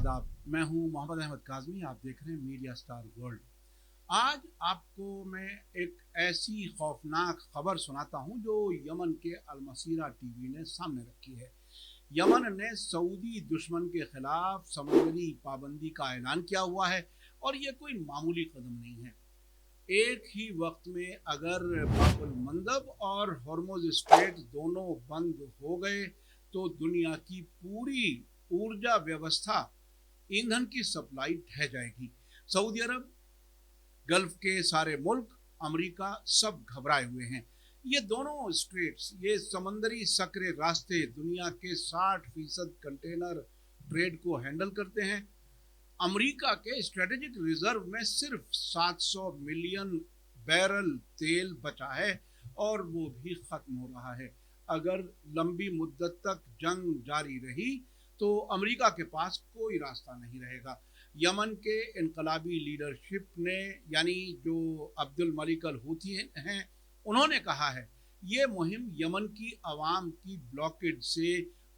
आदाब। मैं हूं मोहम्मद अहमद काज़मी। आप देख रहे हैं मीडिया स्टार वर्ल्ड। आज आपको मैं एक ऐसी खौफनाक खबर सुनाता हूं जो यमन के अलमसीरा टीवी ने सामने रखी है। यमन ने सऊदी दुश्मन के खिलाफ समुद्री पाबंदी का ऐलान किया हुआ है और ये कोई मामूली कदम नहीं है। एक ही वक्त में अगर बाब अल मंदब और हॉर्मुज स्ट्रेट दोनों बंद हो गए तो दुनिया की पूरी ऊर्जा व्यवस्था, ईंधन की सप्लाई ढह जाएगी। सऊदी अरब, गल्फ के सारे मुल्क, अमेरिका सब घबराए हुए हैं। ये दोनों स्ट्रेट्स, ये समंदरी सक्रिय रास्ते दुनिया के 60% कंटेनर ट्रेड को हैंडल करते हैं। अमेरिका के स्ट्रेटेजिक रिजर्व में सिर्फ 700 मिलियन बैरल तेल बचा है और वो भी खत्म हो रहा है। अगर लंबी मुद्दत तक जंग जारी रही तो अमेरिका के पास कोई रास्ता नहीं रहेगा। यमन के इनकलाबी लीडरशिप ने, यानी जो अब्दुल मलिक अल हूथी हैं, उन्होंने कहा है ये मुहिम यमन की आवाम की ब्लॉकेड से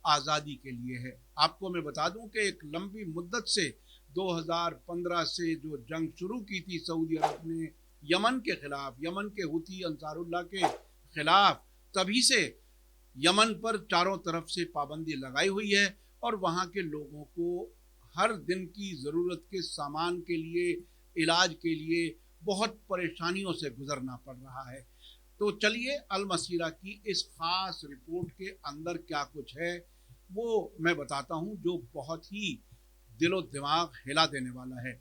आज़ादी के लिए है। आपको मैं बता दूं कि एक लंबी मुद्दत से 2015 से जो जंग शुरू की थी सऊदी अरब ने यमन के खिलाफ, यमन के हूथी अंसारुल्लाह के खिलाफ, तभी से यमन पर चारों तरफ से पाबंदी लगाई हुई है और वहाँ के लोगों को हर दिन की ज़रूरत के सामान के लिए, इलाज के लिए बहुत परेशानियों से गुजरना पड़ रहा है। तो चलिए अल मसीरा की इस खास रिपोर्ट के अंदर क्या कुछ है वो मैं बताता हूँ, जो बहुत ही दिलो दिमाग हिला देने वाला है।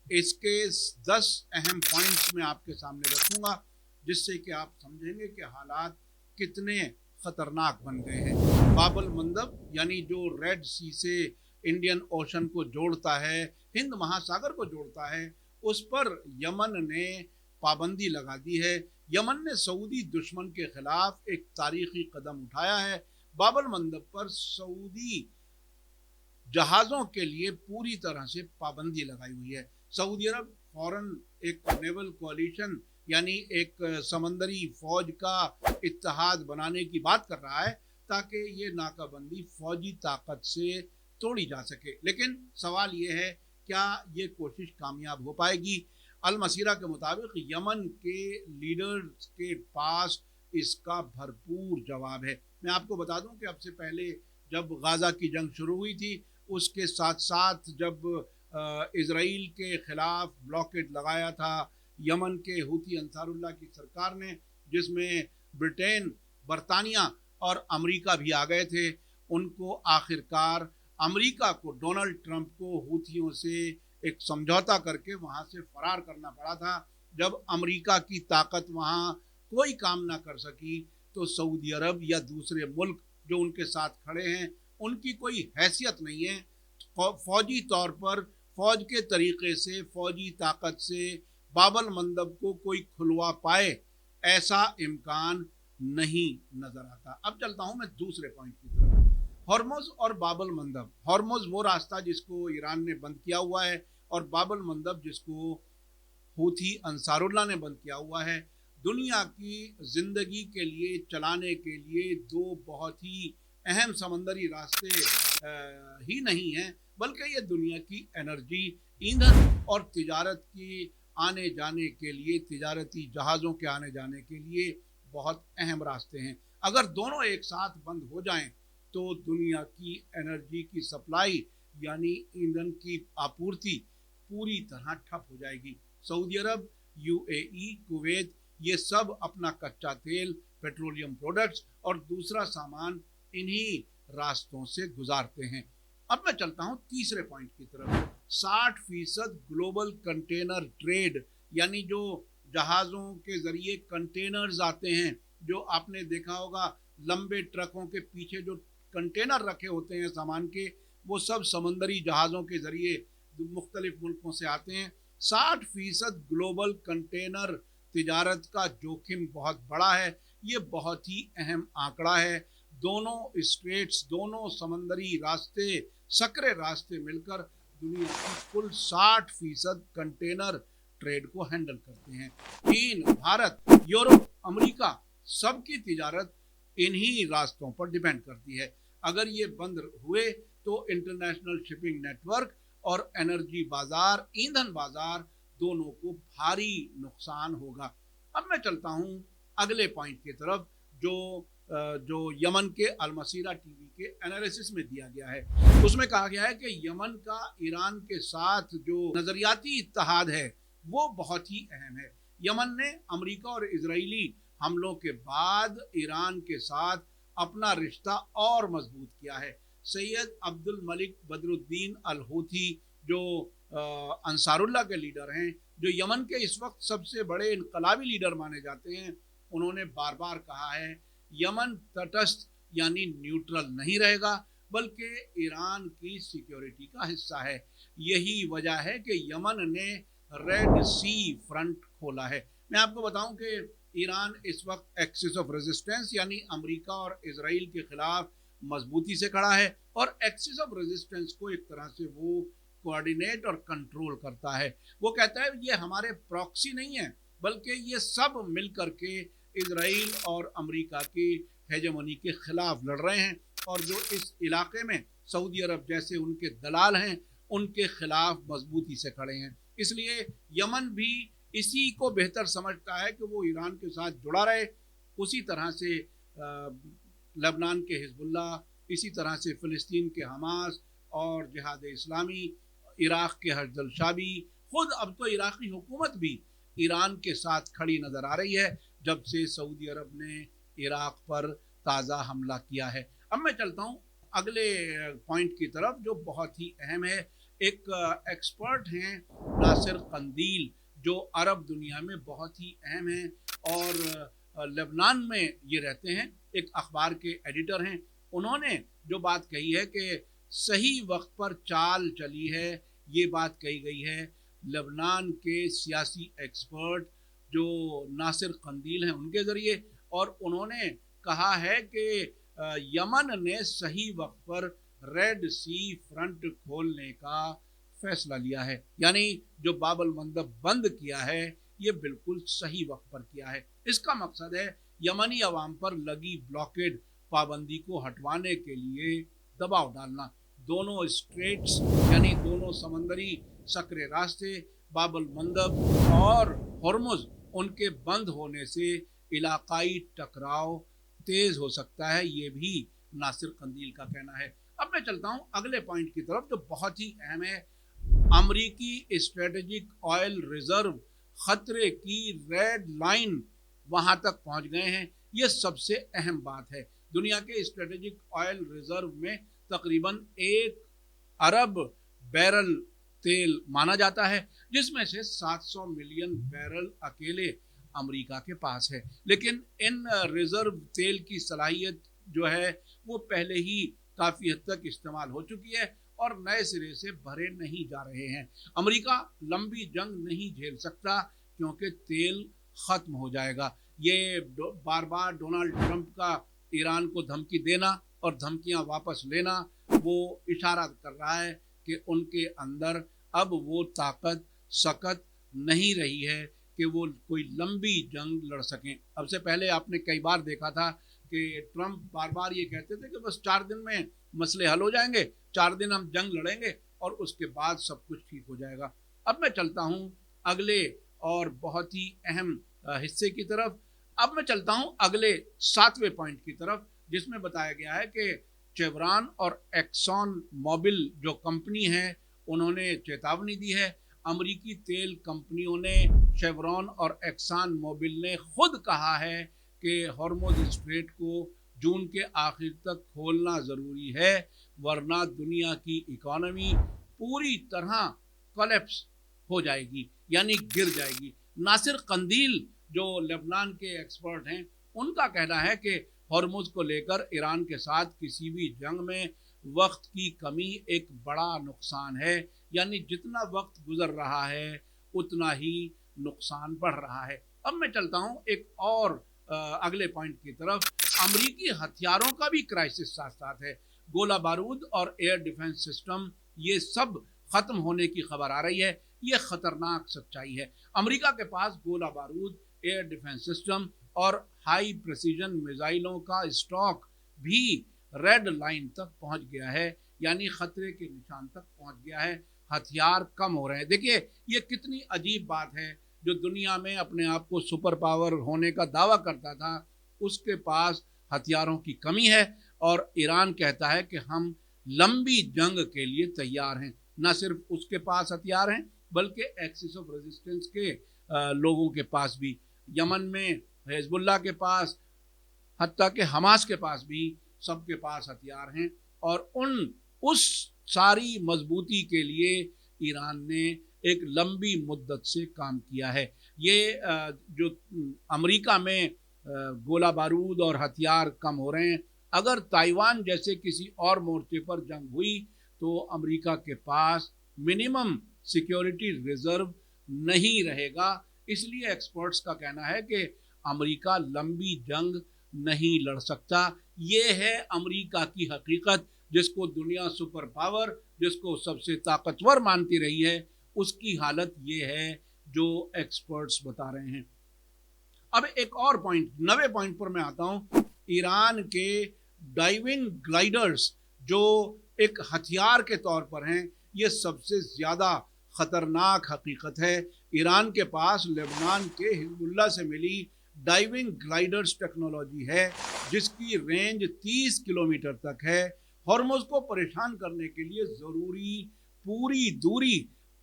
इसके 10 अहम पॉइंट्स में आपके सामने रखूँगा जिससे कि आप समझेंगे कि हालात कितने ख़तरनाक बन गए हैं। बाब अल मंदब, यानी जो रेड सी से इंडियन ओशन को जोड़ता है, हिंद महासागर को जोड़ता है, उस पर यमन ने पाबंदी लगा दी है। यमन ने सऊदी दुश्मन के खिलाफ एक तारीखी कदम उठाया है। बाब अल मंदब पर सऊदी जहाज़ों के लिए पूरी तरह से पाबंदी लगाई हुई है। सऊदी अरब फौरन एक नेवल कोalition, यानी एक समंदरी फौज का इत्तेहाद बनाने की बात कर रहा है ताकि ये नाकाबंदी फौजी ताकत से तोड़ी जा सके। लेकिन सवाल ये है, क्या ये कोशिश कामयाब हो पाएगी? अल मसीरा के मुताबिक यमन के लीडर्स के पास इसका भरपूर जवाब है। मैं आपको बता दूं कि अब से पहले जब गाज़ा की जंग शुरू हुई थी, उसके साथ साथ जब इजराइल के खिलाफ ब्लॉकेट लगाया था यमन के हूथी अंसारुल्लाह की सरकार ने, जिसमें ब्रिटेन, बरतानिया और अमेरिका भी आ गए थे, उनको आखिरकार अमेरिका को, डोनाल्ड ट्रंप को हूथियों से एक समझौता करके वहाँ से फरार करना पड़ा था। जब अमेरिका की ताकत वहाँ कोई काम ना कर सकी तो सऊदी अरब या दूसरे मुल्क जो उनके साथ खड़े हैं उनकी कोई हैसियत नहीं है। फौजी तौर पर, फौज के तरीके से, फौजी ताकत से बाब अल मंदब को कोई खुलवा पाए, ऐसा इम्कान नहीं नजर आता। अब चलता हूं मैं दूसरे पॉइंट की तरफ। हॉर्मुज और बाब अल मंदब। हॉर्मुज वो रास्ता जिसको ईरान ने बंद किया हुआ है और बाब अल मंदब जिसको हूथी अंसारुल्लाह ने बंद किया हुआ है। दुनिया की जिंदगी के लिए, चलाने के लिए दो बहुत ही अहम समंदरी रास्ते ही नहीं हैं, बल्कि ये दुनिया की एनर्जी, ईंधन और तिजारत की आने जाने के लिए, तिजारती जहाज़ों के आने जाने के लिए बहुत अहम रास्ते हैं। अगर दोनों एक साथ बंद हो जाएं तो दुनिया की एनर्जी की सप्लाई, यानी ईंधन की आपूर्ति पूरी तरह ठप हो जाएगी। सऊदी अरब, यूएई, कुवैत, ये सब अपना कच्चा तेल, पेट्रोलियम प्रोडक्ट्स और दूसरा सामान इन्हीं रास्तों से गुजारते हैं। अब मैं चलता हूं तीसरे पॉइंट की तरफ। 60% ग्लोबल कंटेनर ट्रेड, यानी जो जहाज़ों के जरिए कंटेनर्स आते हैं, जो आपने देखा होगा लंबे ट्रकों के पीछे जो कंटेनर रखे होते हैं सामान के, वो सब समंदरी जहाज़ों के जरिए मुख्तलिफ मुल्कों से आते हैं। 60% ग्लोबल कंटेनर तिजारत का जोखिम बहुत बड़ा है। ये बहुत ही अहम आंकड़ा है। दोनों स्ट्रेट्स, दोनों समंदरी रास्ते, सक्रिय रास्ते मिलकर दुनिया की कुल 60% कंटेनर ट्रेड को हैंडल करते हैं। चीन, भारत, यूरोप, अमेरिका, सबकी तिजारत इन्हीं रास्तों पर डिपेंड करती है। अगर ये बंद हुए तो इंटरनेशनल शिपिंग नेटवर्क और एनर्जी बाजार, ईंधन बाजार दोनों को भारी नुकसान होगा। अब मैं चलता हूं अगले पॉइंट की तरफ जो यमन के अलमसीरा टीवी के एनालिसिस में दिया गया है। उसमें कहा गया है कि यमन का ईरान के साथ जो नजरियाती इत्तेहाद है वो बहुत ही अहम है। यमन ने अमेरिका और इजरायली हमलों के बाद ईरान के साथ अपना रिश्ता और मजबूत किया है। सैयद अब्दुल मलिक बदरुद्दीन अल हूथी जो अंसारुल्लाह के लीडर हैं, जो यमन के इस वक्त सबसे बड़े इनकलाबी लीडर माने जाते हैं, उन्होंने बार बार कहा है यमन तटस्थ यानी न्यूट्रल नहीं रहेगा बल्कि ईरान की सिक्योरिटी का हिस्सा है। यही वजह है कि यमन ने रेड सी फ्रंट खोला है। मैं आपको बताऊं कि ईरान इस वक्त एक्सिस ऑफ रेजिस्टेंस यानी अमेरिका और इजराइल के खिलाफ मजबूती से खड़ा है और एक्सिस ऑफ रेजिस्टेंस को एक तरह से वो कोऑर्डिनेट और कंट्रोल करता है। वो कहता है ये हमारे प्रॉक्सी नहीं है बल्कि ये सब मिलकर के इजराइल और अमेरिका की हेजेमनी के खिलाफ लड़ रहे हैं और जो इस इलाके में सऊदी अरब जैसे उनके दलाल हैं उनके खिलाफ मजबूती से खड़े हैं। इसलिए यमन भी इसी को बेहतर समझता है कि वो ईरान के साथ जुड़ा रहे। उसी तरह से लेबनान के हिजबुल्ला, इसी तरह से फ़िलिस्तीन के हमास और जिहाद इस्लामी, इराक़ के हजदल शाबी, खुद अब तो इराक़ी हुकूमत भी ईरान के साथ खड़ी नज़र आ रही है जब से सऊदी अरब ने इराक़ पर ताज़ा हमला किया है। अब मैं चलता हूँ अगले पॉइंट की तरफ जो बहुत ही अहम है। एक एक्सपर्ट हैं नासिर कंदील जो अरब दुनिया में बहुत ही अहम हैं और लेबनान में ये रहते हैं, एक अखबार के एडिटर हैं। उन्होंने जो बात कही है कि सही वक्त पर चाल चली है, ये बात कही गई है लेबनान के सियासी एक्सपर्ट जो नासिर कंदील हैं उनके ज़रिए। और उन्होंने कहा है कि यमन ने सही वक्त पर रेड सी फ्रंट खोलने का फैसला लिया है, यानी जो बाबल मंदब बंद किया है ये बिल्कुल सही वक्त पर किया है। इसका मकसद है यमनी अवाम पर लगी ब्लॉकेड पाबंदी को हटवाने के लिए दबाव डालना। दोनों स्ट्रेट्स यानी दोनों समंदरी सकरे रास्ते बाबल मंदब और हॉर्मुज उनके बंद होने से इलाकाई टकराव तेज हो सकता है, ये भी नासिर कंदील का कहना है। अब मैं चलता हूँ अगले पॉइंट की तरफ जो बहुत ही अहम है। अमरीकी स्ट्रेटेजिक ऑयल रिजर्व खतरे की रेड लाइन वहां तक पहुंच गए हैं, ये सबसे अहम बात है। दुनिया के स्ट्रेटेजिक ऑयल रिजर्व में तकरीबन 1 अरब बैरल तेल माना जाता है, जिसमें से 700 मिलियन बैरल अकेले अमेरिका के पास है। लेकिन इन रिजर्व तेल की सलाहियत जो है वो पहले ही काफ़ी हद तक इस्तेमाल हो चुकी है और नए सिरे से भरे नहीं जा रहे हैं। अमेरिका लंबी जंग नहीं झेल सकता क्योंकि तेल ख़त्म हो जाएगा। ये बार बार डोनाल्ड ट्रंप का ईरान को धमकी देना और धमकियां वापस लेना वो इशारा कर रहा है कि उनके अंदर अब वो ताकत सकत नहीं रही है कि वो कोई लंबी जंग लड़ सकें। अब से पहले आपने कई बार देखा था कि ट्रंप बार बार ये कहते थे कि बस 4 दिन में मसले हल हो जाएंगे, 4 दिन हम जंग लड़ेंगे और उसके बाद सब कुछ ठीक हो जाएगा। अब मैं चलता हूँ अगले और बहुत ही अहम हिस्से की तरफ। अब मैं चलता हूँ अगले 7वें पॉइंट की तरफ जिसमें बताया गया है कि चेवरॉन और एक्सॉन मोबिल जो कंपनी है उन्होंने चेतावनी दी है। अमेरिकी तेल कंपनियों ने, शेवरॉन और एक्सान मोबिल ने खुद कहा है कि हॉर्मुज स्ट्रेट को जून के आखिर तक खोलना ज़रूरी है वरना दुनिया की इकोनॉमी पूरी तरह कोलैप्स हो जाएगी यानी गिर जाएगी। नासिर कंदील जो लेबनान के एक्सपर्ट हैं उनका कहना है कि हॉर्मुज को लेकर ईरान के साथ किसी भी जंग में वक्त की कमी एक बड़ा नुकसान है, यानी जितना वक्त गुजर रहा है उतना ही नुकसान बढ़ रहा है। अब मैं चलता हूँ एक और अगले पॉइंट की तरफ। अमेरिकी हथियारों का भी क्राइसिस साथ साथ है। गोला बारूद और एयर डिफेंस सिस्टम ये सब खत्म होने की खबर आ रही है। ये खतरनाक सच्चाई है। अमेरिका के पास गोला बारूद, एयर डिफेंस सिस्टम और हाई प्रेसिजन मिसाइलों का स्टॉक भी रेड लाइन तक पहुंच गया है, यानी खतरे के निशान तक पहुंच गया है, हथियार कम हो रहे हैं। देखिए ये कितनी अजीब बात है, जो दुनिया में अपने आप को सुपर पावर होने का दावा करता था उसके पास हथियारों की कमी है, और ईरान कहता है कि हम लंबी जंग के लिए तैयार हैं। न सिर्फ उसके पास हथियार हैं बल्कि एक्सिस ऑफ रेजिस्टेंस के लोगों के पास भी, यमन में हिजबुल्लाह के पास, हत्ता के हमास के पास भी, सबके पास हथियार हैं। और उस सारी मजबूती के लिए ईरान ने एक लंबी मुद्दत से काम किया है। ये जो अमेरिका में गोला बारूद और हथियार कम हो रहे हैं, अगर ताइवान जैसे किसी और मोर्चे पर जंग हुई तो अमेरिका के पास मिनिमम सिक्योरिटी रिजर्व नहीं रहेगा। इसलिए एक्सपर्ट्स का कहना है कि अमेरिका लंबी जंग नहीं लड़ सकता। ये है अमेरिका की हकीकत, जिसको दुनिया सुपर पावर, जिसको सबसे ताकतवर मानती रही है, उसकी हालत ये है जो एक्सपर्ट्स बता रहे हैं। अब एक और पॉइंट, 90 पॉइंट पर मैं आता हूं। ईरान के डाइविंग ग्लाइडर्स जो एक हथियार के तौर पर हैं, ये सबसे ज़्यादा ख़तरनाक हकीकत है। ईरान के पास लेबनान के हिजबुल्लाह से मिली डाइविंग ग्लाइडर्स टेक्नोलॉजी है, जिसकी रेंज 30 किलोमीटर तक है। हॉर्मुज़ को परेशान करने के लिए ज़रूरी पूरी दूरी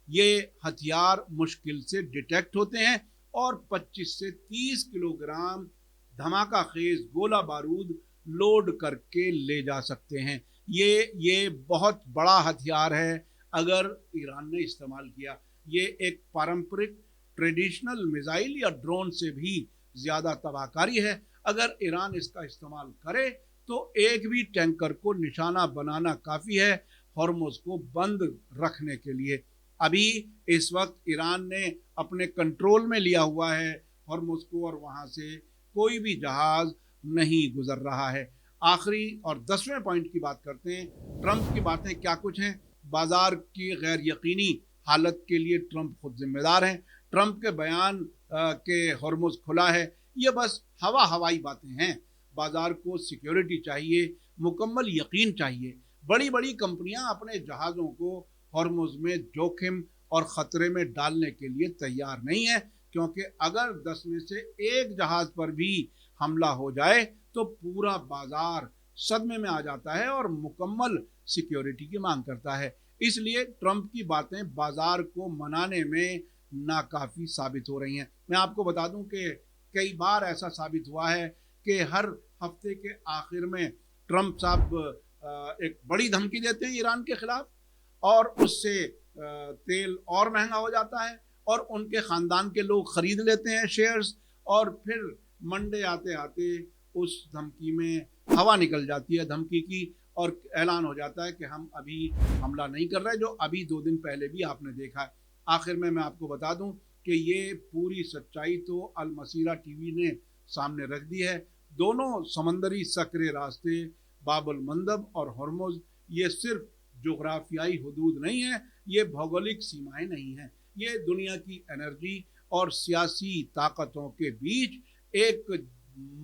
ये हथियार मुश्किल से डिटेक्ट होते हैं और 25 से 30 किलोग्राम धमाका खेज गोला बारूद लोड करके ले जा सकते हैं। ये बहुत बड़ा हथियार है अगर ईरान ने इस्तेमाल किया। ये एक पारंपरिक ट्रेडिशनल मिसाइल या ड्रोन से भी ज़्यादा तबाहकारी है। अगर ईरान इसका इस्तेमाल करे तो एक भी टैंकर को निशाना बनाना काफ़ी है हॉर्मुज़ को बंद रखने के लिए। अभी इस वक्त ईरान ने अपने कंट्रोल में लिया हुआ है हॉर्मुज़ को, और वहाँ से कोई भी जहाज़ नहीं गुजर रहा है। आखिरी और 10वें पॉइंट की बात करते हैं। ट्रंप की बातें क्या कुछ हैं। बाजार की गैर यकीनी हालत के लिए ट्रंप खुद जिम्मेदार हैं। ट्रंप के बयान के हॉर्मुज़ खुला है, ये बस हवाई बातें हैं। बाजार को सिक्योरिटी चाहिए, मुकम्मल यकीन चाहिए। बड़ी बड़ी कंपनियां अपने जहाज़ों को हॉर्मुज़ में जोखिम और ख़तरे में डालने के लिए तैयार नहीं है, क्योंकि अगर 10 में से एक जहाज़ पर भी हमला हो जाए तो पूरा बाजार सदमे में आ जाता है और मुकम्मल सिक्योरिटी की मांग करता है। इसलिए ट्रंप की बातें बाजार को मनाने में नाकाफ़ी साबित हो रही हैं। मैं आपको बता दूं कि कई बार ऐसा साबित हुआ है कि हर हफ्ते के आखिर में ट्रंप साहब एक बड़ी धमकी देते हैं ईरान के खिलाफ, और उससे तेल और महंगा हो जाता है और उनके ख़ानदान के लोग ख़रीद लेते हैं शेयर्स, और फिर मंडे आते आते उस धमकी में हवा निकल जाती है धमकी की, और ऐलान हो जाता है कि हम अभी हमला नहीं कर रहे, जो अभी 2 दिन पहले भी आपने देखा है। आखिर में मैं आपको बता दूं कि ये पूरी सच्चाई तो अल मसीरा टीवी ने सामने रख दी है। दोनों समंदरी सकरे रास्ते बाब अल मंदब और हॉर्मुज़, ये सिर्फ जोग्राफियाई हदूद नहीं है, ये भौगोलिक सीमाएं नहीं हैं, ये दुनिया की एनर्जी और सियासी ताकतों के बीच एक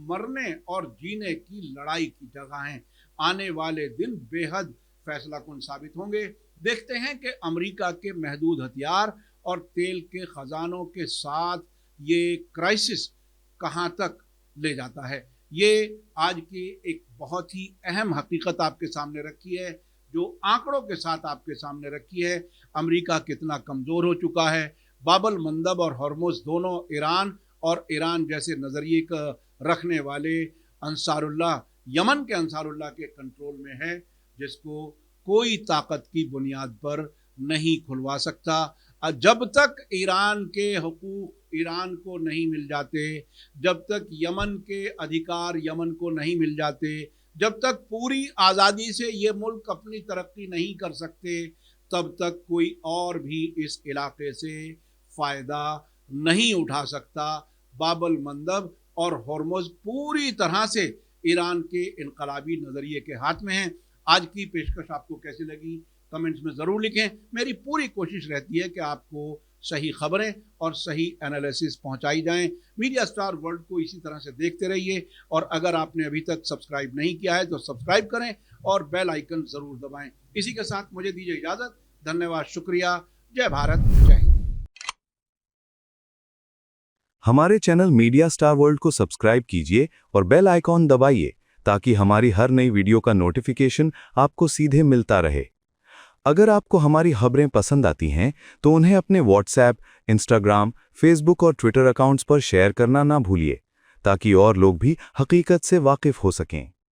मरने और जीने की लड़ाई की जगह हैं। आने वाले दिन बेहद फैसलाकुन साबित होंगे। देखते हैं कि अमेरिका के महदूद हथियार और तेल के खजानों के साथ ये क्राइसिस कहां तक ले जाता है। ये आज की एक बहुत ही अहम हकीकत आपके सामने रखी है, जो आंकड़ों के साथ आपके सामने रखी है। अमेरिका कितना कमज़ोर हो चुका है। बाब अल मंदब और हॉर्मुज़ दोनों ईरान और ईरान जैसे नज़रिए का रखने वाले अंसारुल्लाह, यमन के अंसारुल्लाह के कंट्रोल में है, जिसको कोई ताकत की बुनियाद पर नहीं खुलवा सकता। जब तक ईरान के हुकूक ईरान को नहीं मिल जाते, जब तक यमन के अधिकार यमन को नहीं मिल जाते, जब तक पूरी आज़ादी से ये मुल्क अपनी तरक्की नहीं कर सकते, तब तक कोई और भी इस इलाके से फ़ायदा नहीं उठा सकता। बाब अल मंदब और हॉर्मुज़ पूरी तरह से ईरान के इनकलाबी नज़रिए के हाथ में हैं। आज की पेशकश आपको कैसी लगी कमेंट्स में ज़रूर लिखें। मेरी पूरी कोशिश रहती है कि आपको सही खबरें और सही एनालिसिस पहुंचाई जाएं। मीडिया स्टार वर्ल्ड को इसी तरह से देखते रहिए, और अगर आपने अभी तक सब्सक्राइब नहीं किया है तो सब्सक्राइब करें और बेल आइकन जरूर दबाएं। इसी के साथ मुझे दीजिए इजाजत। धन्यवाद, शुक्रिया। जय भारत, जय हिंद। हमारे चैनल मीडिया स्टार वर्ल्ड को सब्सक्राइब कीजिए और बेल आइकॉन दबाइए ताकि हमारी हर नई वीडियो का नोटिफिकेशन आपको सीधे मिलता रहे। अगर आपको हमारी खबरें पसंद आती हैं तो उन्हें अपने व्हाट्सएप, इंस्टाग्राम, फेसबुक और ट्विटर अकाउंट्स पर शेयर करना ना भूलिए ताकि और लोग भी हकीकत से वाकिफ हो सकें।